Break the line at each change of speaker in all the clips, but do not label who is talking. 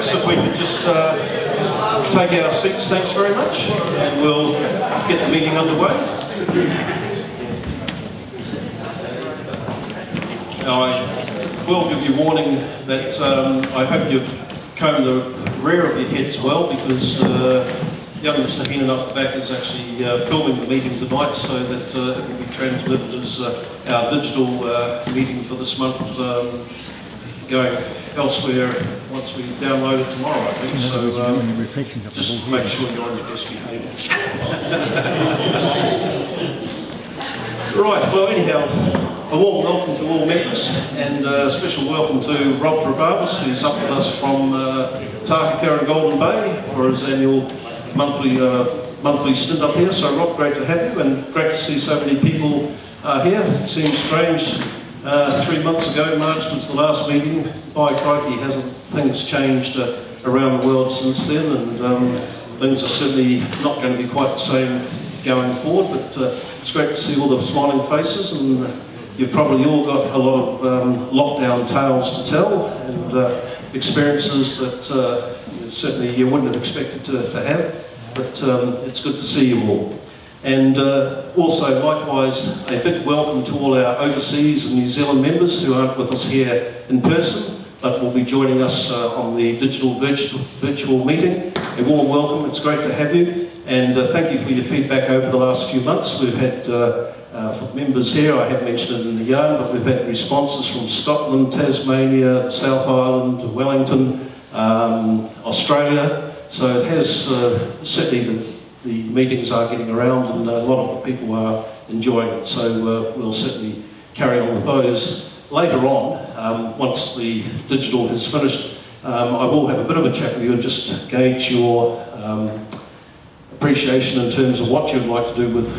folks, if we could just take our seats, thanks very much, and we'll get the meeting underway. Now, I will give you warning that I hope you've combed the rear of your heads well, because young Mr. Heenan up the back is actually filming the meeting tonight, so that it will be transmitted as our digital meeting for this month, going elsewhere once we download it tomorrow, I think. So just make sure you're on your best behaviour. Right, well anyhow, a warm welcome to all members, and a special welcome to Rob Travavis, who's up with us from Tauranga and Golden Bay for his annual monthly stint up here. So Rob, great to have you, and great to see so many people here. It seems strange, 3 months ago, March was the last meeting. By crikey, hasn't things changed around the world since then, and things are certainly not going to be quite the same going forward, but it's great to see all the smiling faces, and you've probably all got a lot of lockdown tales to tell, and experiences that certainly you wouldn't have expected to have, but it's good to see you all. And also, likewise, a big welcome to all our overseas and New Zealand members who aren't with us here in person, but will be joining us on the digital virtual meeting. A warm welcome, it's great to have you, and thank you for your feedback over the last few months. We've had, for the members here, I have mentioned it in the yarn, but we've had responses from Scotland, Tasmania, the South Island, Wellington, Australia, so it has certainly the meetings are getting around, and a lot of the people are enjoying it, so we'll certainly carry on with those later on. Once the digital has finished, I will have a bit of a chat with you and just gauge your appreciation in terms of what you'd like to do with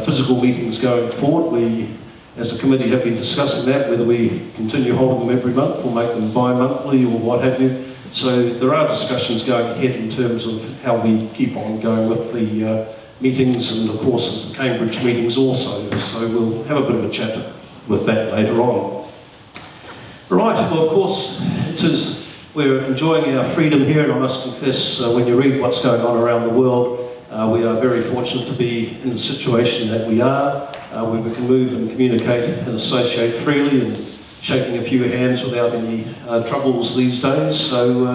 physical meetings going forward. We, as a committee, have been discussing that, whether we continue holding them every month or make them bi-monthly or what have you. So there are discussions going ahead in terms of how we keep on going with the meetings, and of course there's the Cambridge meetings also, so we'll have a bit of a chat with that later on. Right, well of course we're enjoying our freedom here, and I must confess, when you read what's going on around the world, we are very fortunate to be in the situation that we are, where we can move and communicate and associate freely, and shaking a few hands without any troubles these days. So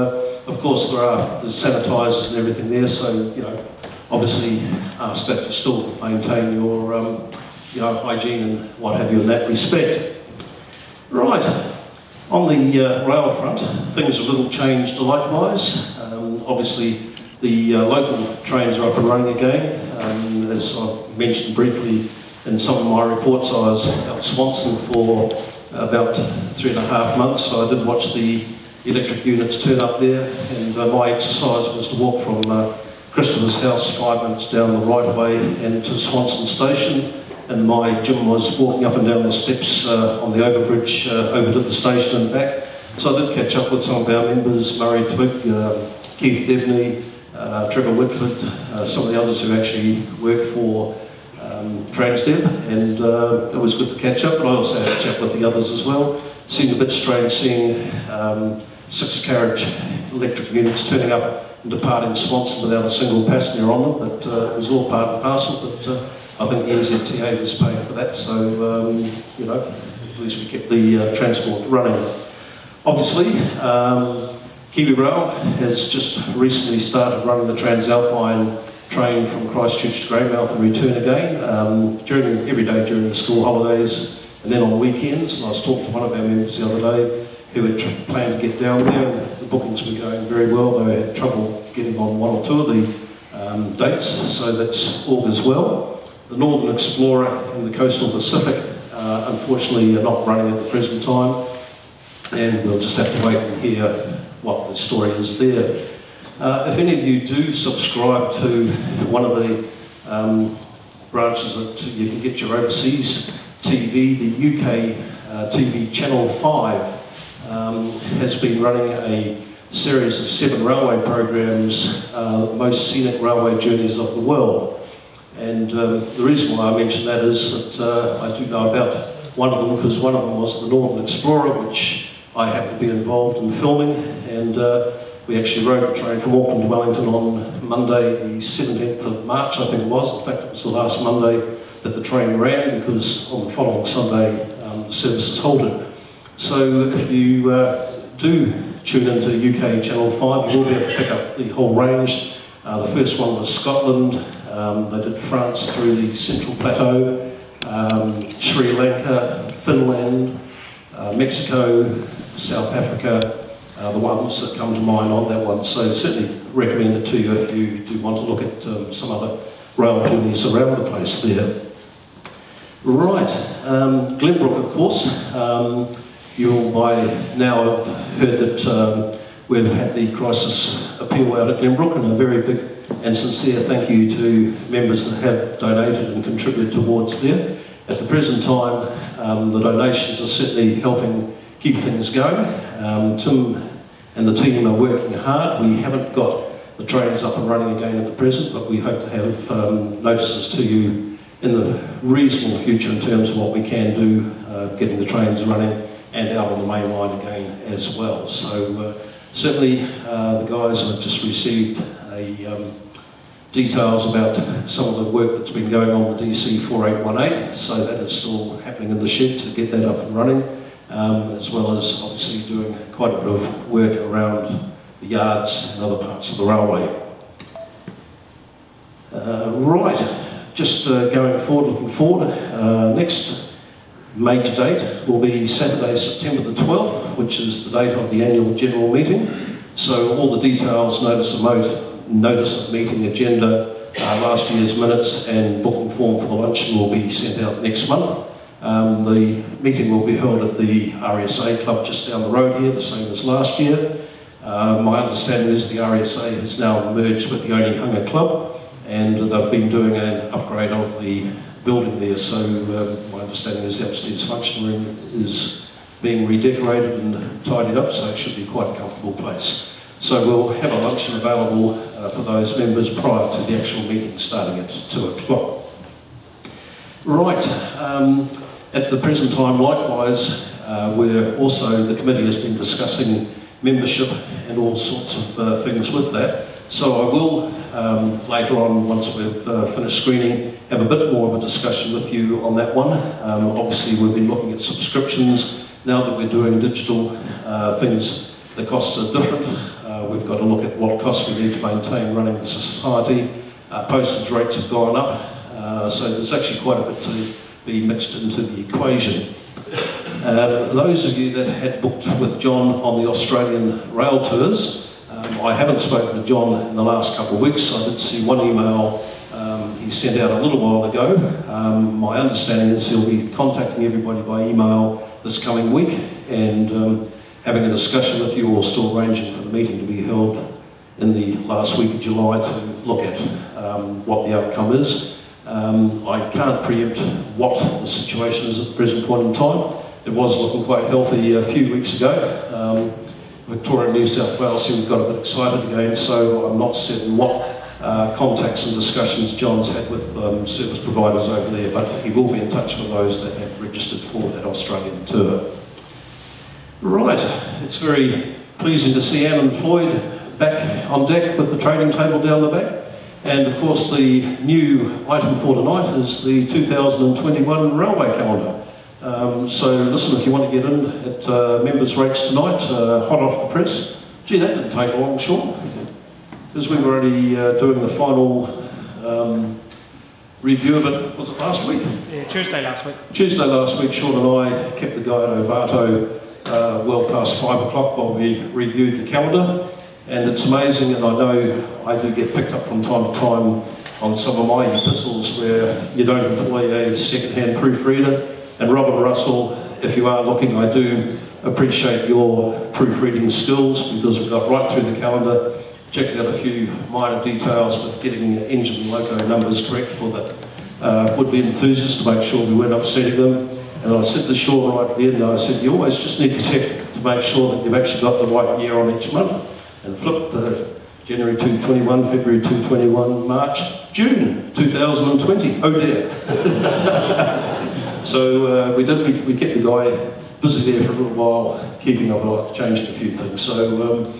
of course there are the sanitisers and everything there, so obviously ask that you still maintain your hygiene and what have you in that respect. Right, on the rail front, things are a little changed likewise. Obviously the local trains are up and running again. As I mentioned briefly in some of my reports, I was out at Swanston for about 3.5 months, so I did watch the electric units turn up there, and my exercise was to walk from Christopher's house 5 minutes down the right of way and to Swanston station, and my gym was walking up and down the steps on the overbridge over to the station and back. So I did catch up with some of our members, Murray Twig, Keith Devney, Trevor Whitford, some of the others who actually work for Transdev, and it was good to catch up, but I also had a chat with the others as well. It seemed a bit strange seeing 6-carriage electric units turning up and departing Swanston without a single passenger on them, but it was all part and parcel, but I think the NZTA was paying for that, so at least we kept the transport running. Obviously, Kiwi Rail has just recently started running the Transalpine train from Christchurch to Greymouth and return again, every day during the school holidays and then on weekends. And I was talking to one of our members the other day who had planned to get down there, and the bookings were going very well. They had trouble getting on one or two of the dates, so that's all as well. The Northern Explorer and the Coastal Pacific unfortunately are not running at the present time, and we'll just have to wait and hear what the story is there. If any of you do subscribe to one of the branches that you can get your overseas TV, the UK TV Channel 5 has been running a series of 7 railway programs, most scenic railway journeys of the world. And the reason why I mention that is that I do know about one of them, because one of them was the Northern Explorer, which I happened to be involved in filming, and We actually rode the train from Auckland to Wellington on Monday, the 17th of March, I think it was. In fact, it was the last Monday that the train ran, because on the following Sunday, the services halted. So if you do tune into UK Channel 5, you will be able to pick up the whole range. The first one was Scotland. They did France through the Central Plateau, Sri Lanka, Finland, Mexico, South Africa, the ones that come to mind on that one. So certainly recommend it to you if you do want to look at some other rail journeys around the place there. Right, Glenbrook, of course. You'll by now have heard that we've had the crisis appeal out at Glenbrook, and a very big and sincere thank you to members that have donated and contributed towards there. At the present time, the donations are certainly helping keep things going. Tim and the team are working hard. We haven't got the trains up and running again at the present, but we hope to have notices to you in the reasonable future in terms of what we can do, getting the trains running and out on the main line again as well. So certainly the guys have just received details about some of the work that's been going on the DC 4818, so that is still happening in the shed to get that up and running, as well as obviously doing quite a bit of work around the yards and other parts of the railway. Right, just going forward, looking forward, next major date will be Saturday, September the 12th, which is the date of the annual general meeting. So all the details, notice of meeting, agenda, last year's minutes and booking form for the luncheon will be sent out next month. The meeting will be held at the RSA club just down the road here, the same as last year. My understanding is the RSA has now merged with the Onehunga club, and they've been doing an upgrade of the building there, so my understanding is the upstairs function room is being redecorated and tidied up, so it should be quite a comfortable place. So we'll have a luncheon available for those members prior to the actual meeting starting at 2 o'clock. Right, at the present time likewise, the committee has been discussing membership and all sorts of things with that. So I will, later on, once we've finished screening, have a bit more of a discussion with you on that one. Obviously we've been looking at subscriptions. Now that we're doing digital things, the costs are different. We've got to look at what costs we need to maintain running the society. Postage rates have gone up, so there's actually quite a bit to be mixed into the equation. Those of you that had booked with John on the Australian rail tours, I haven't spoken to John in the last couple of weeks. I did see one email he sent out a little while ago. My understanding is he'll be contacting everybody by email this coming week and having a discussion with you, or still arranging for the meeting to be held in the last week of July to look at what the outcome is. I can't preempt what the situation is at the present point in time. It was looking quite healthy a few weeks ago. Victoria and New South Wales seem to have got a bit excited again, so I'm not certain what contacts and discussions John's had with service providers over there, but he will be in touch with those that have registered for that Australian tour. Right, it's very pleasing to see Anne and Floyd back on deck with the trading table down the back. And of course the new item for tonight is the 2021 railway calendar. So listen, if you want to get in at members' rates tonight, hot off the press. Gee, that didn't take long, Sean, because we were already doing the final review of it, was it last week?
Yeah, Tuesday last week.
Tuesday last week, Sean and I kept the guy at Ovato well past 5 o'clock while we reviewed the calendar. And it's amazing, and I know I do get picked up from time to time on some of my epistles where you don't employ a second-hand proofreader. And Robin Russell, if you are looking, I do appreciate your proofreading skills, because we've got right through the calendar, checking out a few minor details with getting engine and loco numbers correct for the would-be enthusiasts to make sure we weren't upsetting them. And I said to Sean right at the end, I said, you always just need to check to make sure that you've actually got the right year on each month. And flip January 2021, February 2021, March, June 2020. Oh dear. So we kept the guy busy there for a little while, keeping up, changing a few things. So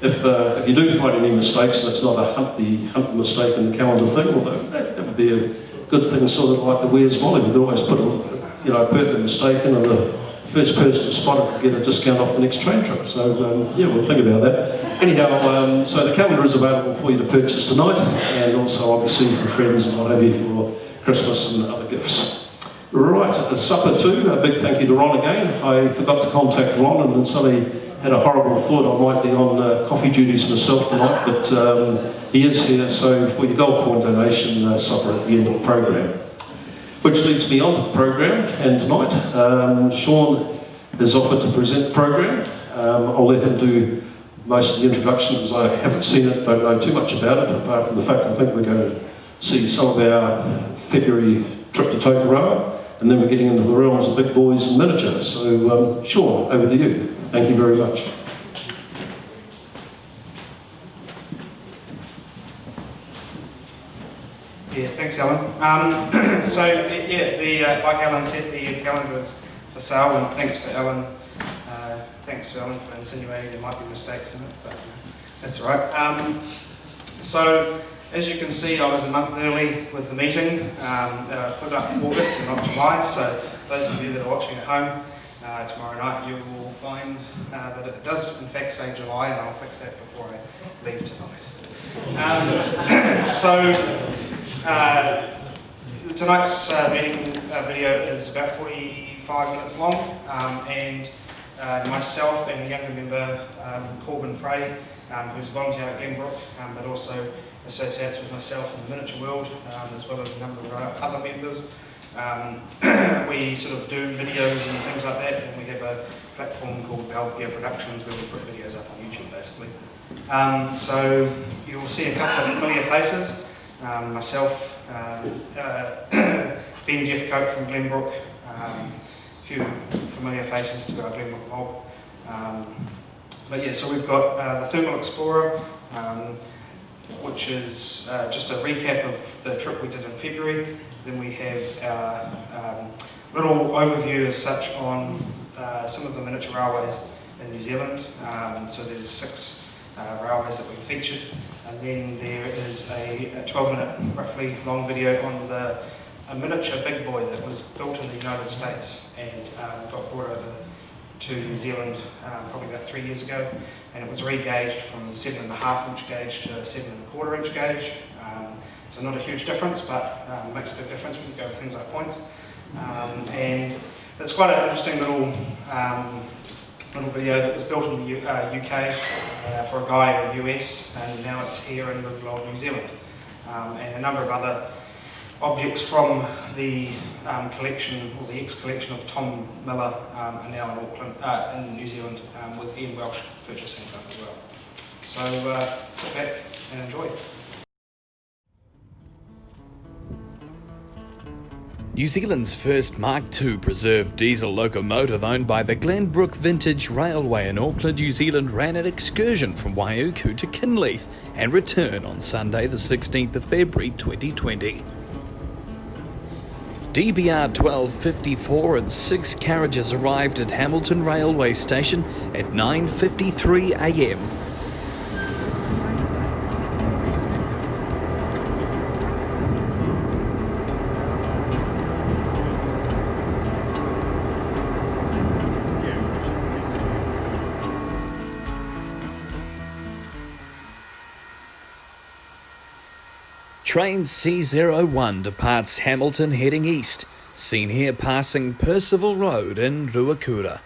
if you do find any mistakes, and it's not a hunt the mistake in the calendar thing, although that would be a good thing, sort of like the Where's Molly, we'd always put a pertinent mistake in, and the first person to spot it would get a discount off the next train trip. So yeah, we'll think about that. Anyhow, so the calendar is available for you to purchase tonight, and also obviously for friends and what have you for Christmas and other gifts. Right, supper too, a big thank you to Ron again. I forgot to contact Ron, and then suddenly had a horrible thought I might be on coffee duties myself tonight, but he is here, so for your gold coin donation, supper at the end of the program. Which leads me on to the program, and tonight Sean has offered to present the program. I'll let him do most of the introduction because I haven't seen it, don't know too much about it, apart from the fact I think we're going to see some of our February trip to Tauranga, and then we're getting into the realms of big boys and miniatures. So Sean, over to you. Thank you very much.
Yeah, thanks, Alan. Like Alan said, the calendar is for sale, and thanks to Alan for insinuating there might be mistakes in it, but that's all right. So, as you can see, I was a month early with the meeting. I put up August and not July, so those of you that are watching at home, tomorrow night you will find that it does in fact say July, and I'll fix that before I leave tonight. Tonight's meeting video is about 45 minutes long, and myself and a younger member, Corbin Frey, who's a volunteer at Glenbrook, but also associates with myself in the miniature world, as well as a number of other members. We sort of do videos and things like that, and we have a platform called Valve Gear Productions where we put videos up on YouTube basically. So you'll see a couple of familiar faces. Myself, Ben Jeff Cope from Glenbrook, a few familiar faces to our Glenbrook mob. But yeah, so we've got the Thermal Explorer, which is just a recap of the trip we did in February. Then we have our little overview as such on some of the miniature railways in New Zealand. So there's 6 railways that we featured. And then there is a 12-minute, roughly, long video on a miniature big boy that was built in the United States and got brought over to New Zealand probably about 3 years ago, and it was re-gauged from 7.5 inch gauge to 7.25 inch gauge. So not a huge difference, but makes a big difference when you go with things like points. And it's quite an interesting little video that was built in the UK for a guy in the US, and now it's here in little old New Zealand. And a number of other objects from the collection, or the ex-collection of Tom Miller, are now in Auckland, in New Zealand, with Ian Welsh purchasing some as well. So sit back and enjoy.
New Zealand's first Mark II preserved diesel locomotive owned by the Glenbrook Vintage Railway in Auckland, New Zealand ran an excursion from Waiuku to Kinleith and return on Sunday the 16th of February 2020. DBR 1254 and 6 carriages arrived at Hamilton Railway Station at 9:53 a.m. Train C01 departs Hamilton heading east, seen here passing Percival Road in Ruakura.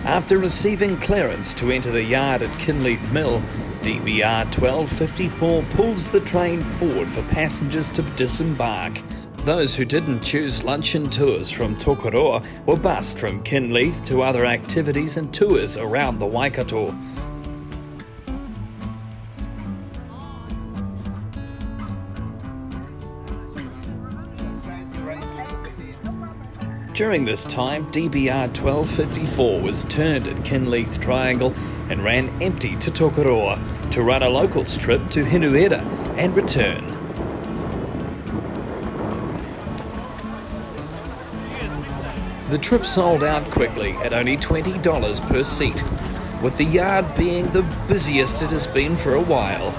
After receiving clearance to enter the yard at Kinleith Mill, DBR 1254 pulls the train forward for passengers to disembark. Those who didn't choose luncheon tours from Tokoroa were bused from Kinleith to other activities and tours around the Waikato. During this time, DBR 1254 was turned at Kinleith Triangle and ran empty to Tokoroa to run a locals trip to Hinuera and return. The trip sold out quickly at only $20 per seat, with the yard being the busiest it has been for a while.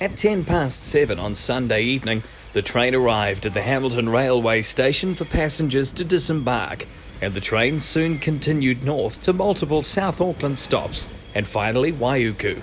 At 7:10 on Sunday evening, the train arrived at the Hamilton Railway Station for passengers to disembark, and the train soon continued north to multiple South Auckland stops, and finally Waiuku.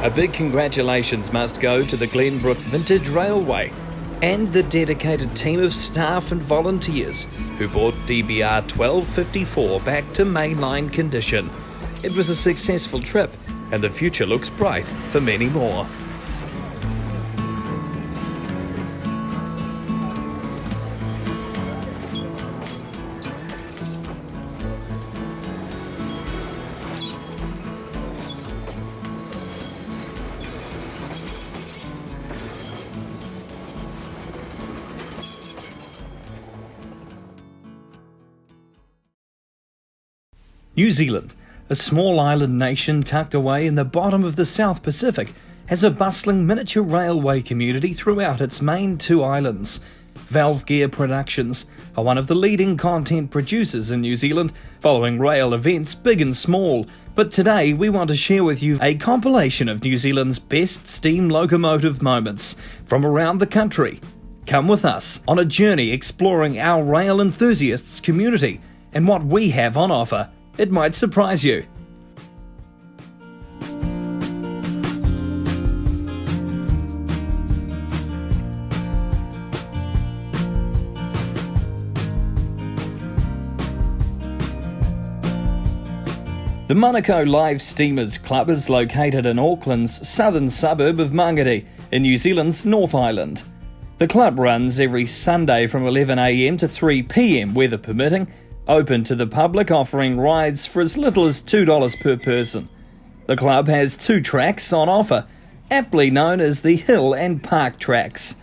A big congratulations must go to the Glenbrook Vintage Railway and the dedicated team of staff and volunteers who brought DBR 1254 back to mainline condition. It was a successful trip and the future looks bright for many more. New Zealand, a small island nation tucked away in the bottom of the South Pacific, has a bustling miniature railway community throughout its main two islands. Valve Gear Productions are one of the leading content producers in New Zealand, following rail events big and small. But today we want to share with you a compilation of New Zealand's best steam locomotive moments from around the country. Come with us on a journey exploring our rail enthusiasts community and what we have on offer. It might surprise you. The Monaco Live Steamers Club is located in Auckland's southern suburb of Mangere in New Zealand's North Island. The club runs every Sunday from 11 a.m. to 3 p.m, weather permitting, open to the public, offering rides for as little as $2 per person. The club has 2 tracks on offer, aptly known as the Hill and Park tracks.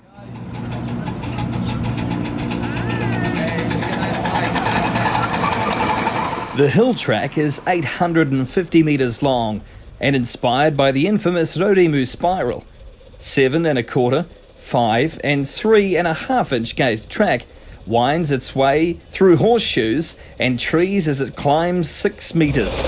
The Hill track is 850 metres long and inspired by the infamous Roremu spiral. 7 1/4, 5 and 3.5 inch gauge track winds its way through horseshoes and trees as it climbs 6 metres.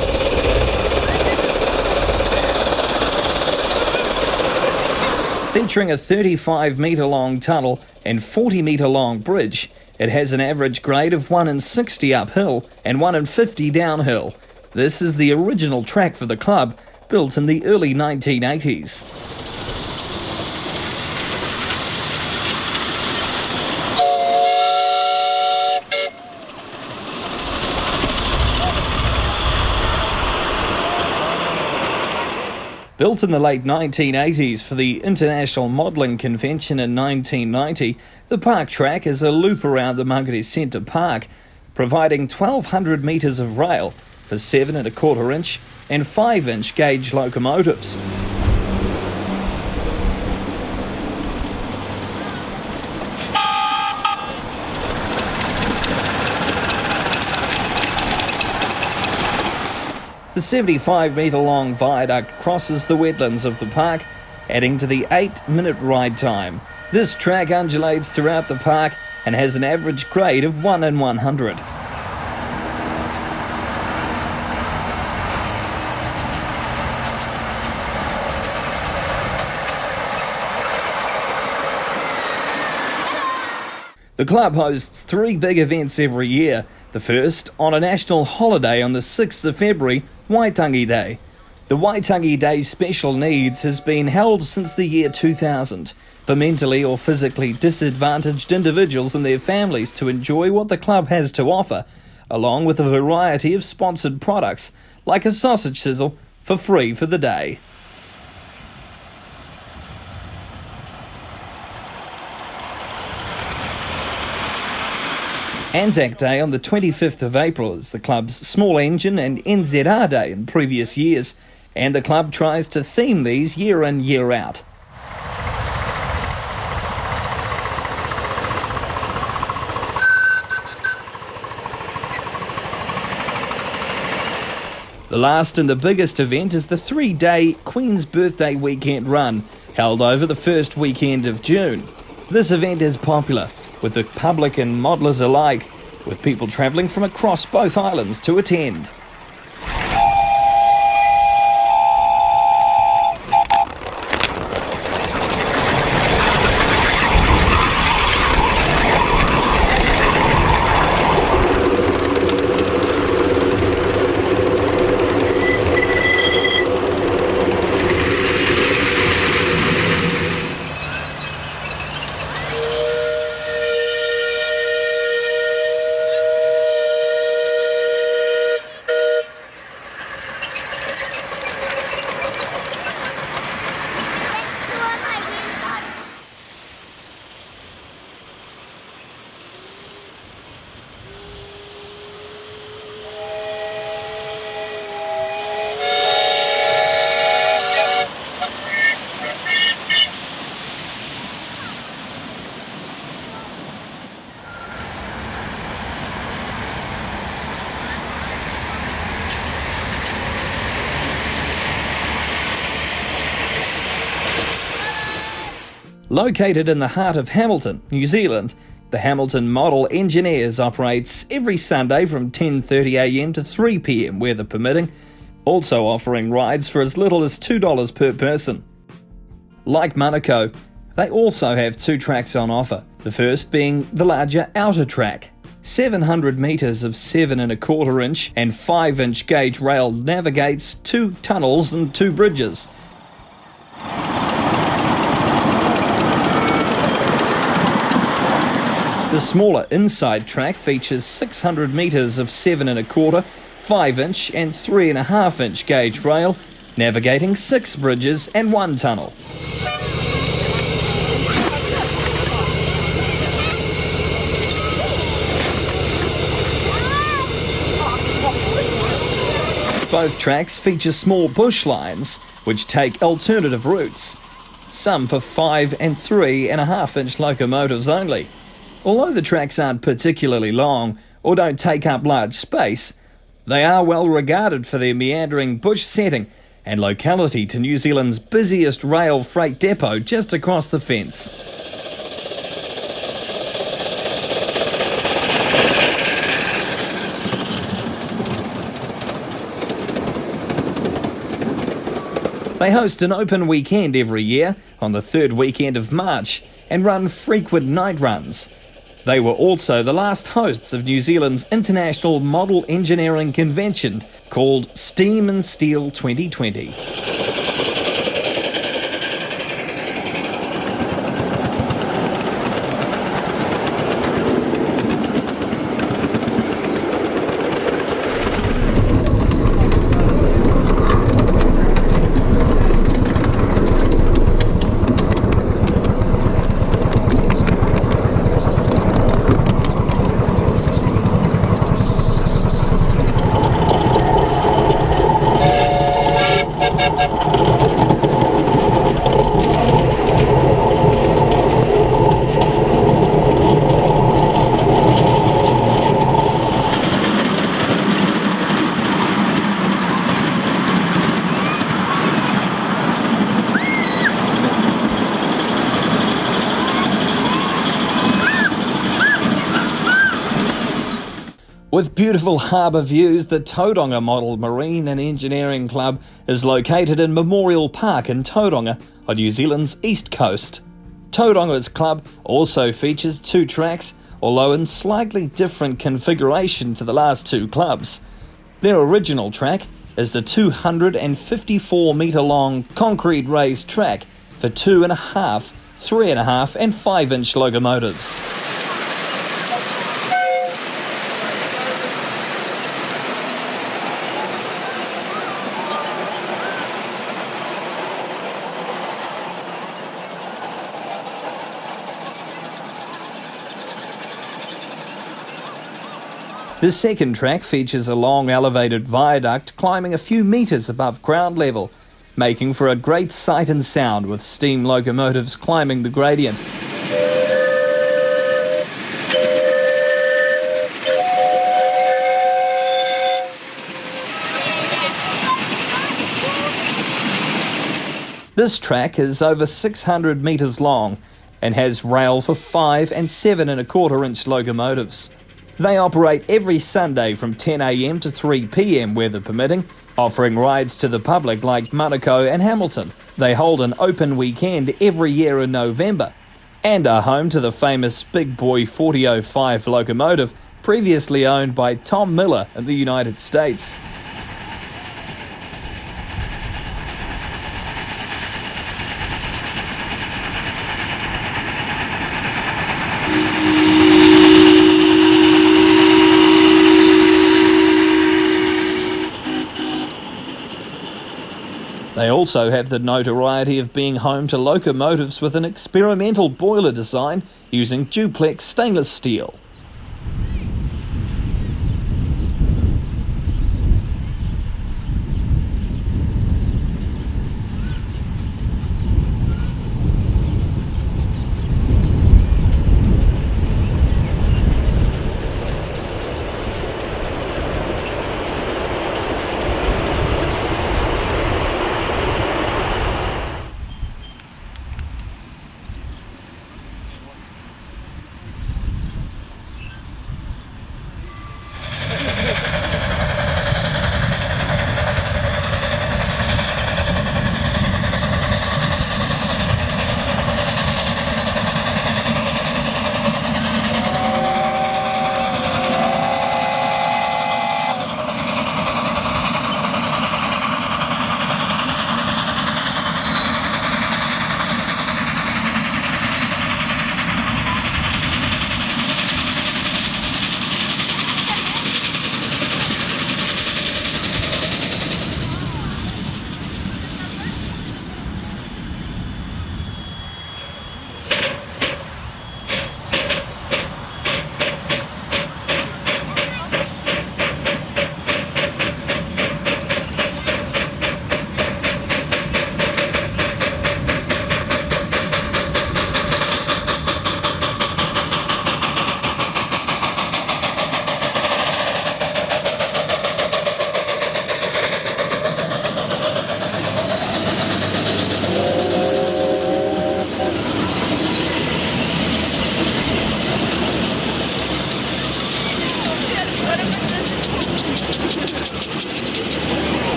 Featuring a 35 metre long tunnel and 40 metre long bridge, it has an average grade of 1 in 60 uphill and 1 in 50 downhill. This is the original track for the club, built in the early 1980s. Built in the late 1980s for the International Modelling Convention in 1990, the park track is a loop around the Mangere Centre Park, providing 1,200 metres of rail for 7 1/4 inch and 5 inch gauge locomotives. The 75 metre long viaduct crosses the wetlands of the park, adding to the 8-minute ride time. This track undulates throughout the park and has an average grade of 1 in 100. The club hosts 3 big events every year. The first, on a national holiday on the 6th of February, Waitangi Day. The Waitangi Day Special Needs has been held since the year 2000 for mentally or physically disadvantaged individuals and their families to enjoy what the club has to offer, along with a variety of sponsored products, like a sausage sizzle, for free for the day. Anzac Day on the 25th of April is the club's small engine and NZR Day in previous years, and the club tries to theme these year in, year out. The last and the biggest event is the 3-day Queen's Birthday Weekend Run, held over the first weekend of June. This event is popular with the public and modellers alike, with people travelling from across both islands to attend. Located in the heart of Hamilton, New Zealand, the Hamilton Model Engineers operates every Sunday from 10:30am to 3pm, weather permitting, also offering rides for as little as $2 per person. Like Monaco, they also have 2 tracks on offer, the first being the larger outer track. 700 metres of 7 1/4 inch and 5 inch gauge rail navigates 2 tunnels and 2 bridges. The smaller inside track features 600 metres of 7 1/4, 5 inch and 3.5 inch gauge rail, navigating 6 bridges and 1 tunnel. Both tracks feature small bush lines, which take alternative routes, some for 5 and 3.5 inch locomotives only. Although the tracks aren't particularly long or don't take up large space, they are well regarded for their meandering bush setting and locality to New Zealand's busiest rail freight depot just across the fence. They host an open weekend every year on the third weekend of March and run frequent night runs. They were also the last hosts of New Zealand's International Model Engineering Convention called Steam and Steel 2020. With beautiful harbour views, the Tauranga Model Marine and Engineering Club is located in Memorial Park in Tauranga on New Zealand's east coast. Tauranga's club also features 2 tracks, although in slightly different configuration to the last 2 clubs. Their original track is the 254 metre long concrete raised track for 2.5, 3.5 and 5 inch locomotives. The second track features a long elevated viaduct climbing a few metres above ground level, making for a great sight and sound with steam locomotives climbing the gradient. This track is over 600 metres long and has rail for 5 and 7.25 inch locomotives. They operate every Sunday from 10 a.m. to 3 p.m. weather permitting, offering rides to the public like Monaco and Hamilton. They hold an open weekend every year in November and are home to the famous Big Boy 4005 locomotive, previously owned by Tom Miller in the United States. They also have the notoriety of being home to locomotives with an experimental boiler design using duplex stainless steel.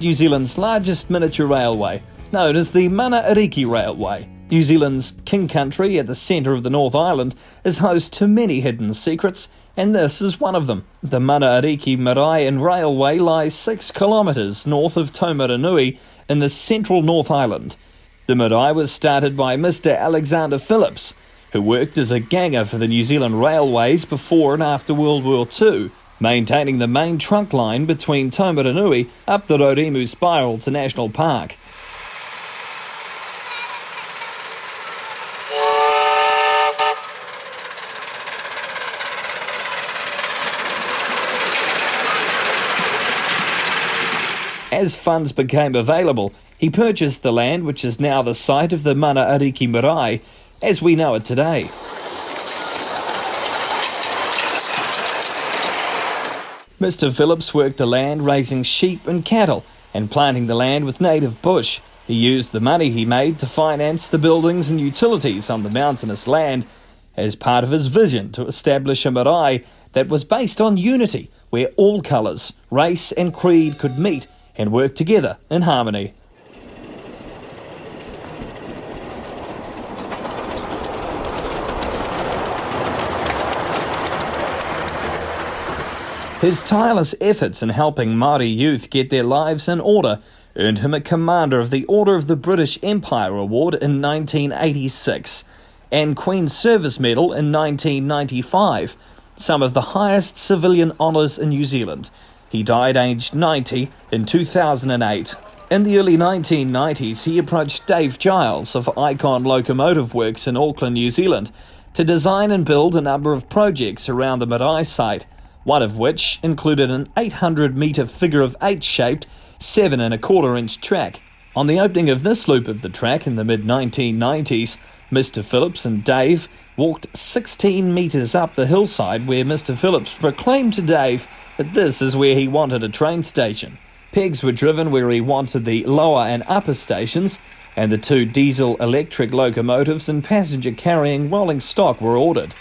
New Zealand's largest miniature railway, known as the Manunui Railway. New Zealand's King Country at the centre of the North Island is host to many hidden secrets, and this is one of them. The Manunui Marae Railway lies 6 kilometres north of Tauranga in the central North Island. The marae was started by Mr. Alexander Phillips, who worked as a ganger for the New Zealand Railways before and after World War II, maintaining the main trunk line between Tauranga up the Roremu Spiral to National Park. As funds became available, he purchased the land which is now the site of the Manunui Marae as we know it today. Mr. Phillips worked the land raising sheep and cattle and planting the land with native bush. He used the money he made to finance the buildings and utilities on the mountainous land as part of his vision to establish a marae that was based on unity, where all colours, race and creed could meet and work together in harmony. His tireless efforts in helping Māori youth get their lives in order earned him a Commander of the Order of the British Empire Award in 1986 and Queen's Service Medal in 1995, some of the highest civilian honours in New Zealand. He died aged 90 in 2008. In the early 1990s, he approached Dave Giles of Icon Locomotive Works in Auckland, New Zealand, to design and build a number of projects around the marae site, one of which included an 800-metre figure-of-8 shaped 7¼ track. On the opening of this loop of the track in the mid-1990s, Mr. Phillips and Dave walked 16 metres up the hillside where Mr. Phillips proclaimed to Dave that this is where he wanted a train station. Pegs were driven where he wanted the lower and upper stations, and the 2 diesel-electric locomotives and passenger-carrying rolling stock were ordered.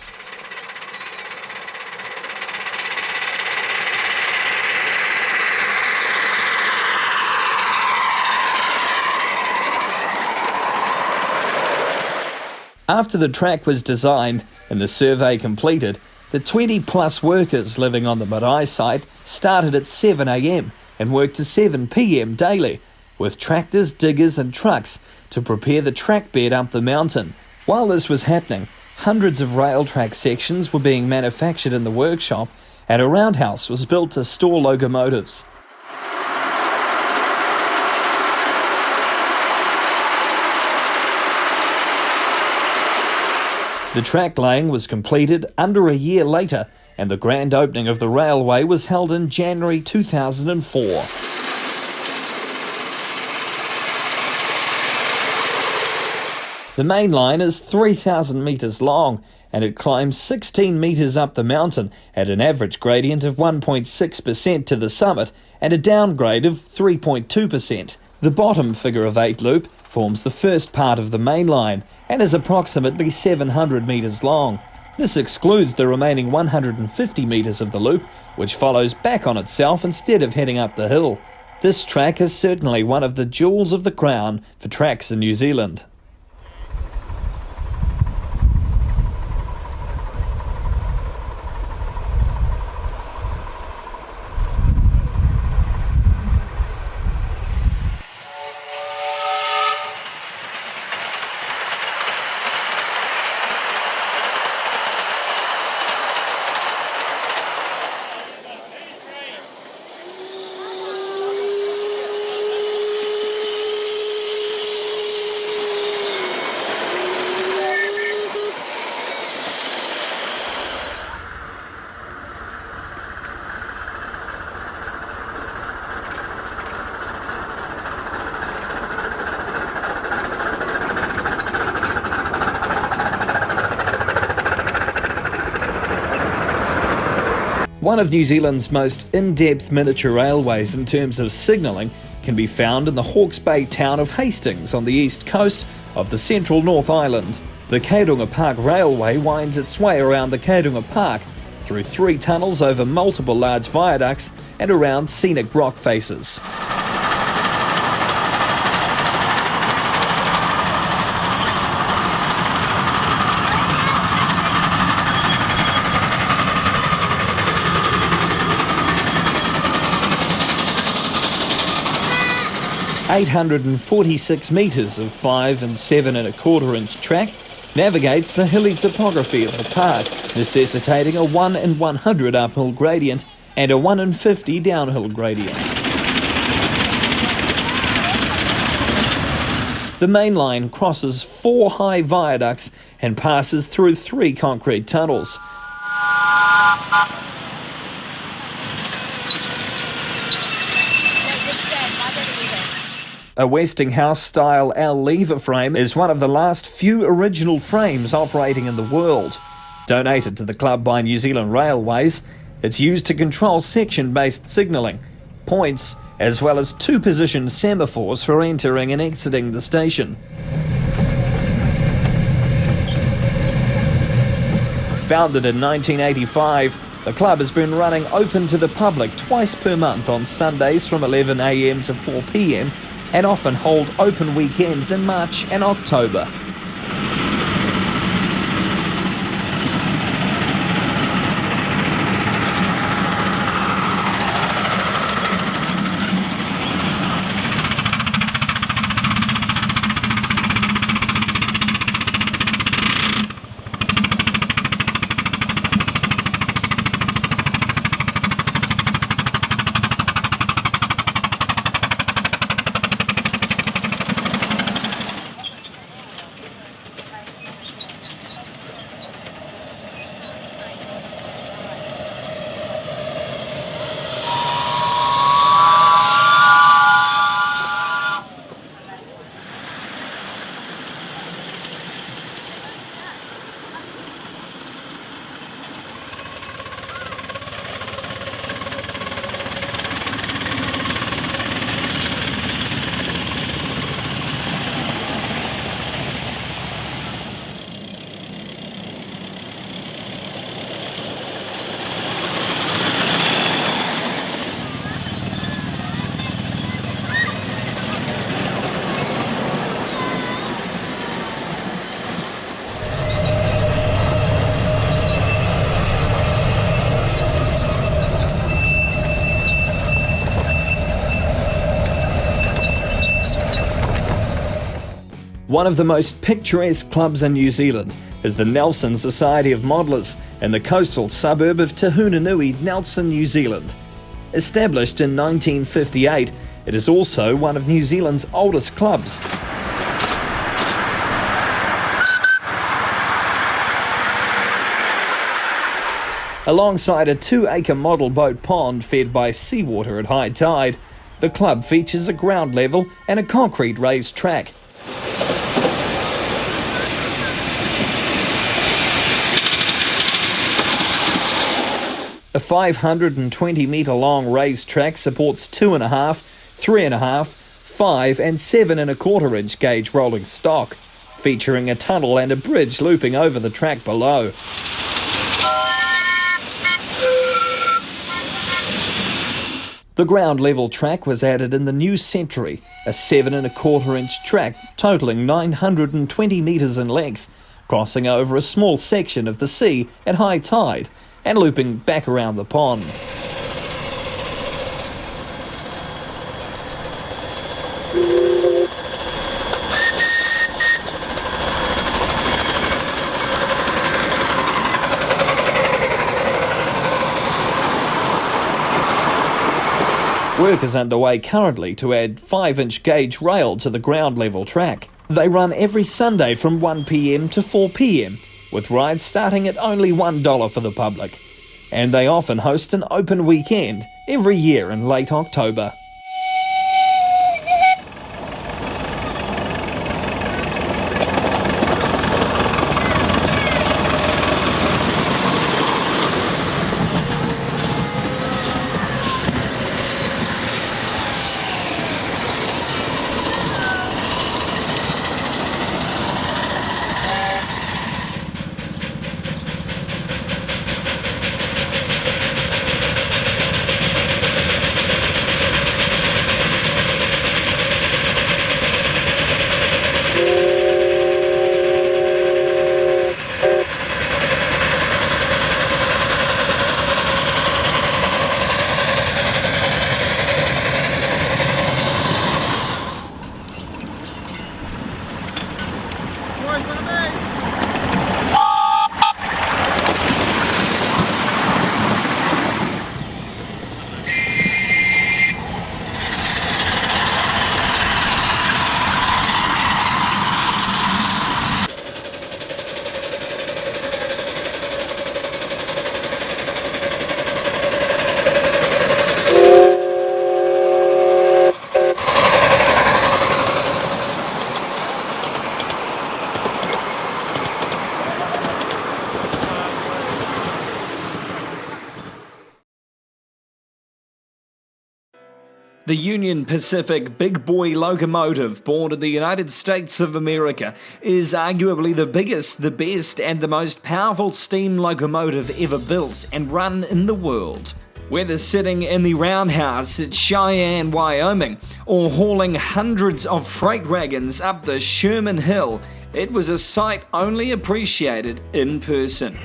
After the track was designed and the survey completed, the 20-plus workers living on the marae site started at 7 a.m. and worked to 7 p.m. daily, with tractors, diggers and trucks to prepare the track bed up the mountain. While this was happening, hundreds of rail track sections were being manufactured in the workshop, and a roundhouse was built to store locomotives. The track laying was completed under a year later, and the grand opening of the railway was held in January 2004. The main line is 3,000 metres long, and it climbs 16 metres up the mountain at an average gradient of 1.6% to the summit and a downgrade of 3.2%. The bottom figure-of-8 loop forms the first part of the main line and is approximately 700 metres long. This excludes the remaining 150 metres of the loop, which follows back on itself instead of heading up the hill. This track is certainly one of the jewels of the crown for tracks in New Zealand. One of New Zealand's most in-depth miniature railways in terms of signalling can be found in the Hawke's Bay town of Hastings on the east coast of the central North Island. The Kaituna Park Railway winds its way around the Kaituna Park through 3 tunnels over multiple large viaducts and around scenic rock faces. 846 metres of 5 and 7 1/4 inch track navigates the hilly topography of the park, necessitating a 1 in 100 uphill gradient and a 1 in 50 downhill gradient. The main line crosses 4 high viaducts and passes through 3 concrete tunnels. A Westinghouse-style L lever frame is one of the last few original frames operating in the world. Donated to the club by New Zealand Railways, it's used to control section-based signalling, points, as well as 2-position semaphores for entering and exiting the station. Founded in 1985, the club has been running open to the public twice per month on Sundays from 11 a.m. to 4 p.m, and often hold open weekends in March and October. One of the most picturesque clubs in New Zealand is the Nelson Society of Modellers in the coastal suburb of Manunui, Nelson, New Zealand. Established in 1958, it is also one of New Zealand's oldest clubs. Alongside a 2-acre model boat pond fed by seawater at high tide, the club features a ground level and a concrete raised track. A 520-metre long raised track supports 2.5, 3.5, 5 and 7 1/4 inch gauge rolling stock, featuring a tunnel and a bridge looping over the track below. The ground level track was added in the new century, a 7 1/4 inch track totalling 920 metres in length, crossing over a small section of the sea at high tide and looping back around the pond. Work is underway currently to add 5-inch gauge rail to the ground level track. They run every Sunday from 1 p.m. to 4 p.m, with rides starting at only $1 for the public. And they often host an open weekend every year in late October.
The Union Pacific Big Boy locomotive, born in the United States of America, is arguably the biggest, the best, and the most powerful steam locomotive ever built and run in the world. Whether sitting in the roundhouse at Cheyenne, Wyoming, or hauling hundreds of freight wagons up the Sherman Hill, it was a sight only appreciated in person.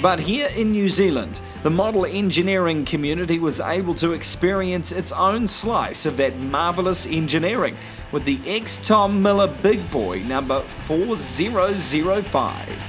But here in New Zealand, the model engineering community was able to experience its own slice of that marvellous engineering with the ex-Tom Miller Big Boy number 4005.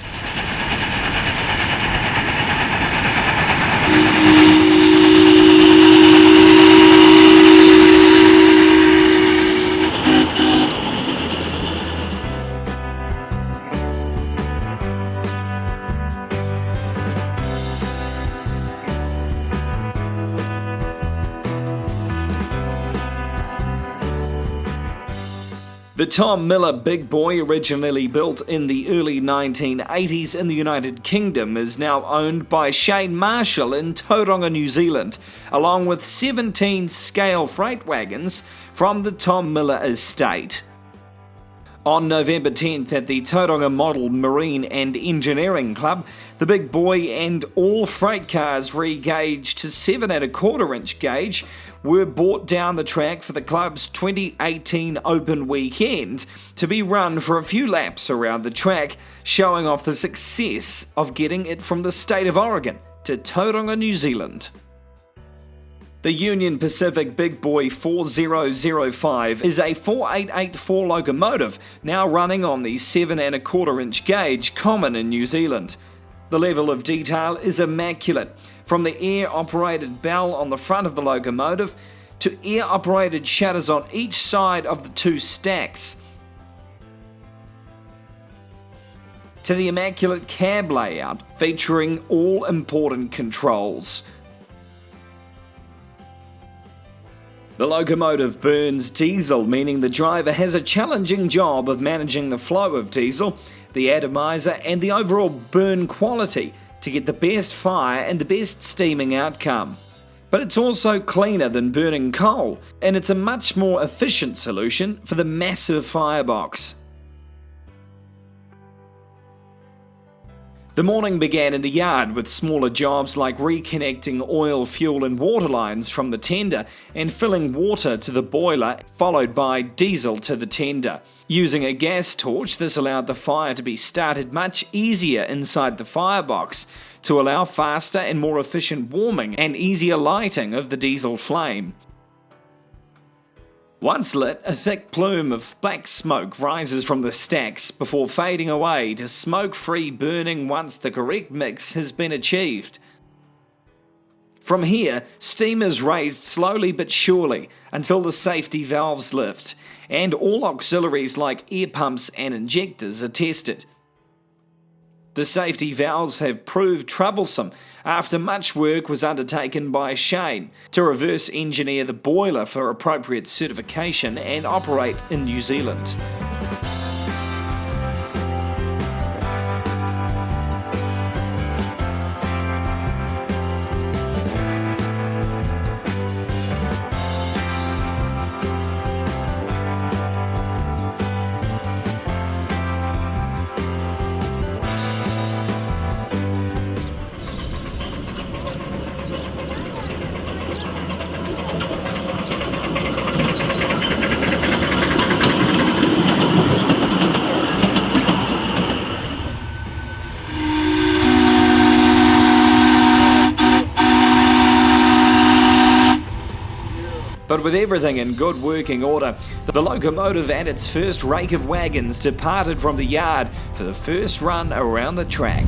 The Tom Miller Big Boy, originally built in the early 1980s in the United Kingdom, is now owned by Shane Marshall in Tauranga, New Zealand, along with 17 scale freight wagons from the Tom Miller estate. On November 10th at the Tauranga Model Marine and Engineering Club, the Big Boy and all freight cars re-gauged to 7 1/4 inch gauge were brought down the track for the club's 2018 Open Weekend to be run for a few laps around the track, showing off the success of getting it from the state of Oregon to Tauranga, New Zealand. The Union Pacific Big Boy 4005 is a 4884 locomotive now running on the 7 1/4 inch gauge common in New Zealand. The level of detail is immaculate, from the air-operated bell on the front of the locomotive to air-operated shutters on each side of the two stacks, to the immaculate cab layout featuring all important controls. The locomotive burns diesel, meaning the driver has a challenging job of managing the flow of diesel, the atomizer, and the overall burn quality to get the best fire and the best steaming outcome. But it's also cleaner than burning coal, and it's a much more efficient solution for the massive firebox. The morning began in the yard with smaller jobs like reconnecting oil, fuel and water lines from the tender and filling water to the boiler, followed by diesel to the tender. Using a gas torch, this allowed the fire to be started much easier inside the firebox to allow faster and more efficient warming and easier lighting of the diesel flame. Once lit, a thick plume of black smoke rises from the stacks before fading away to smoke-free burning once the correct mix has been achieved. From here, steam is raised slowly but surely until the safety valves lift, and all auxiliaries like air pumps and injectors are tested. The safety valves have proved troublesome after much work was undertaken by Shane to reverse engineer the boiler for appropriate certification and operate in New Zealand. But with everything in good working order, the locomotive and its first rake of wagons departed from the yard for the first run around the track.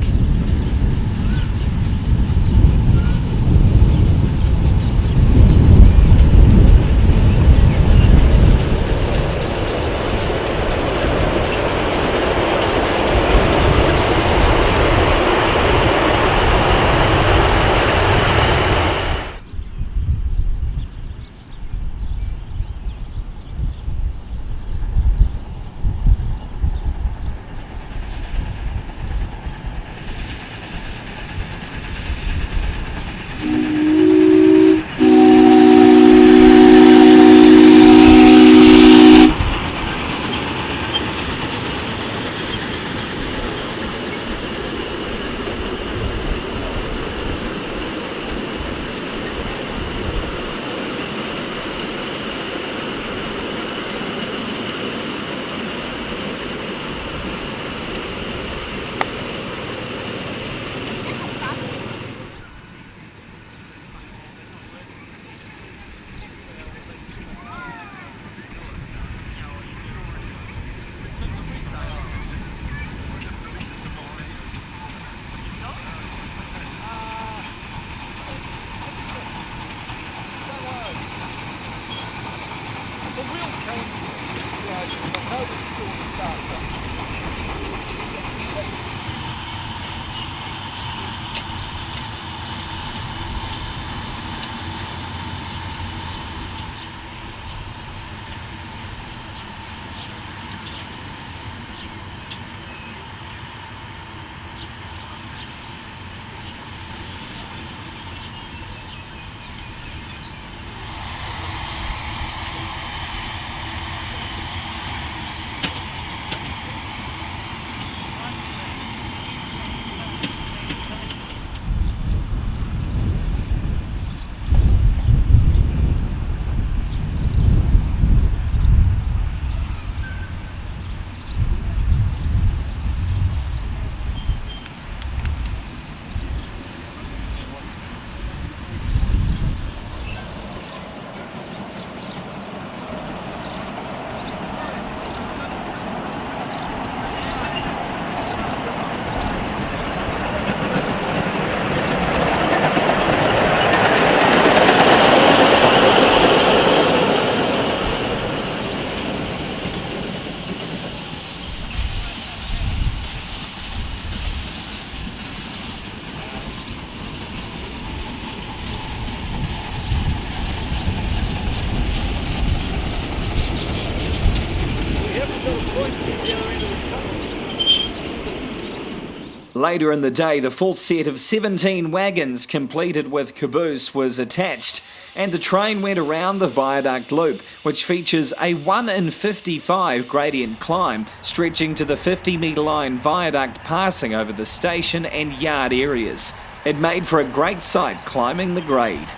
Later in the day, the full set of 17 wagons completed with caboose was attached, and the train went around the viaduct loop, which features a 1 in 55 gradient climb stretching to the 50-metre line viaduct passing over the station and yard areas. It made for a great sight climbing the grade.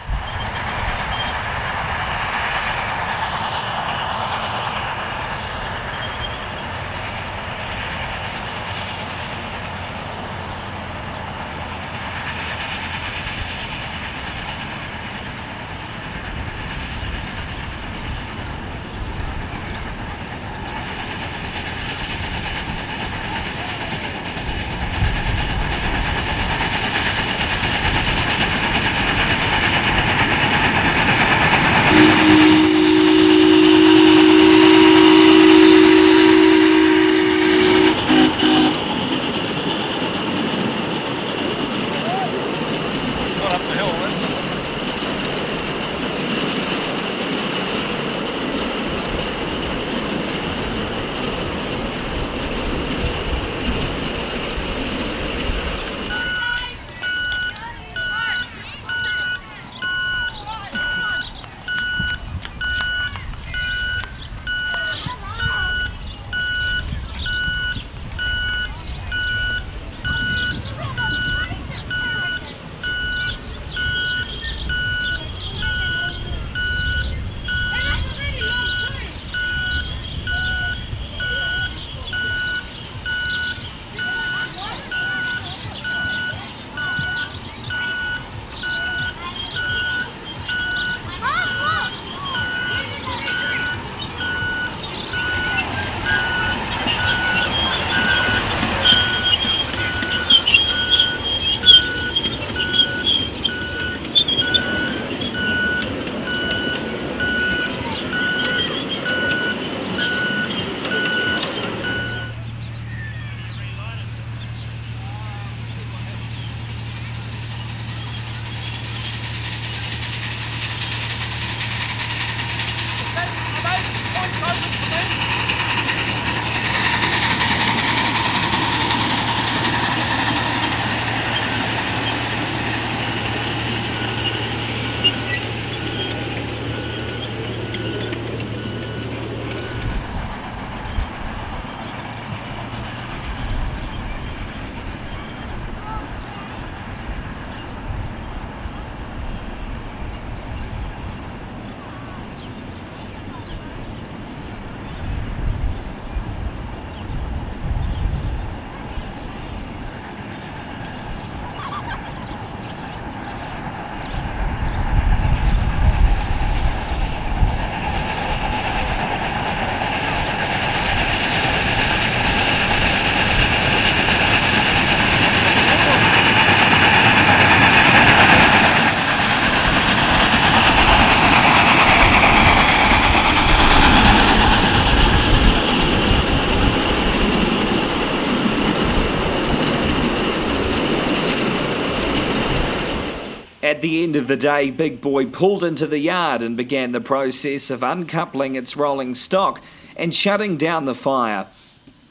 At the end of the day, Big Boy pulled into the yard and began the process of uncoupling its rolling stock and shutting down the fire.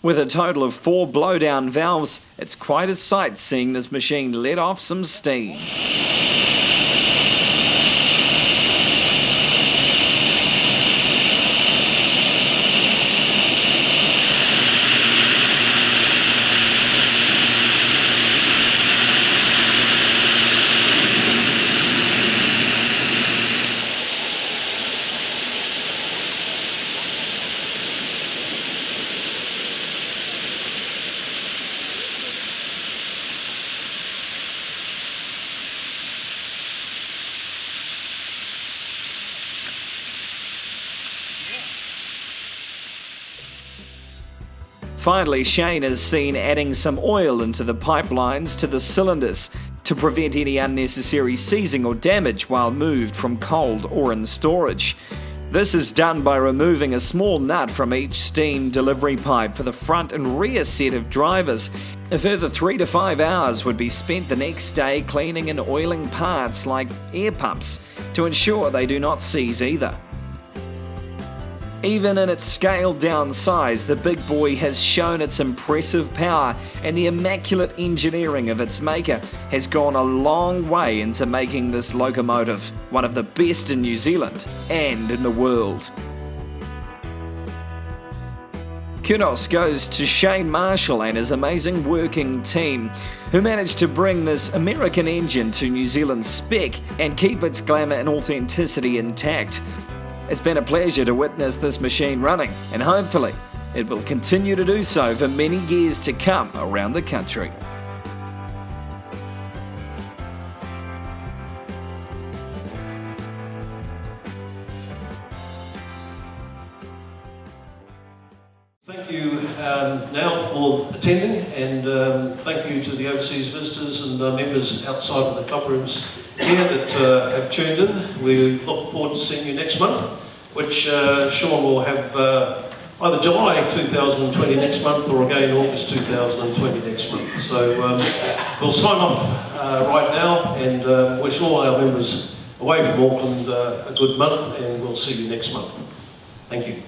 With a total of 4 blowdown valves, it's quite a sight seeing this machine let off some steam. Finally, Shane is seen adding some oil into the pipelines to the cylinders to prevent any unnecessary seizing or damage while moved from cold or in storage. This is done by removing a small nut from each steam delivery pipe for the front and rear set of drivers. A further 3 to 5 hours would be spent the next day cleaning and oiling parts like air pumps to ensure they do not seize either. Even in its scaled down size, the Big Boy has shown its impressive power, and the immaculate engineering of its maker has gone a long way into making this locomotive one of the best in New Zealand and in the world. Kudos goes to Shane Marshall and his amazing working team, who managed to bring this American engine to New Zealand's spec and keep its glamour and authenticity intact. It's been a pleasure to witness this machine running, and hopefully it will continue to do so for many years to come around the country.
Thank you now for attending, and thank you to the overseas visitors and members outside of the club rooms here that have tuned in. We look forward to seeing you next month, which Sean will have either July 2020 next month or again August 2020 next month. So we'll sign off right now and wish all our members away from Auckland a good month, and we'll see you next month. Thank you.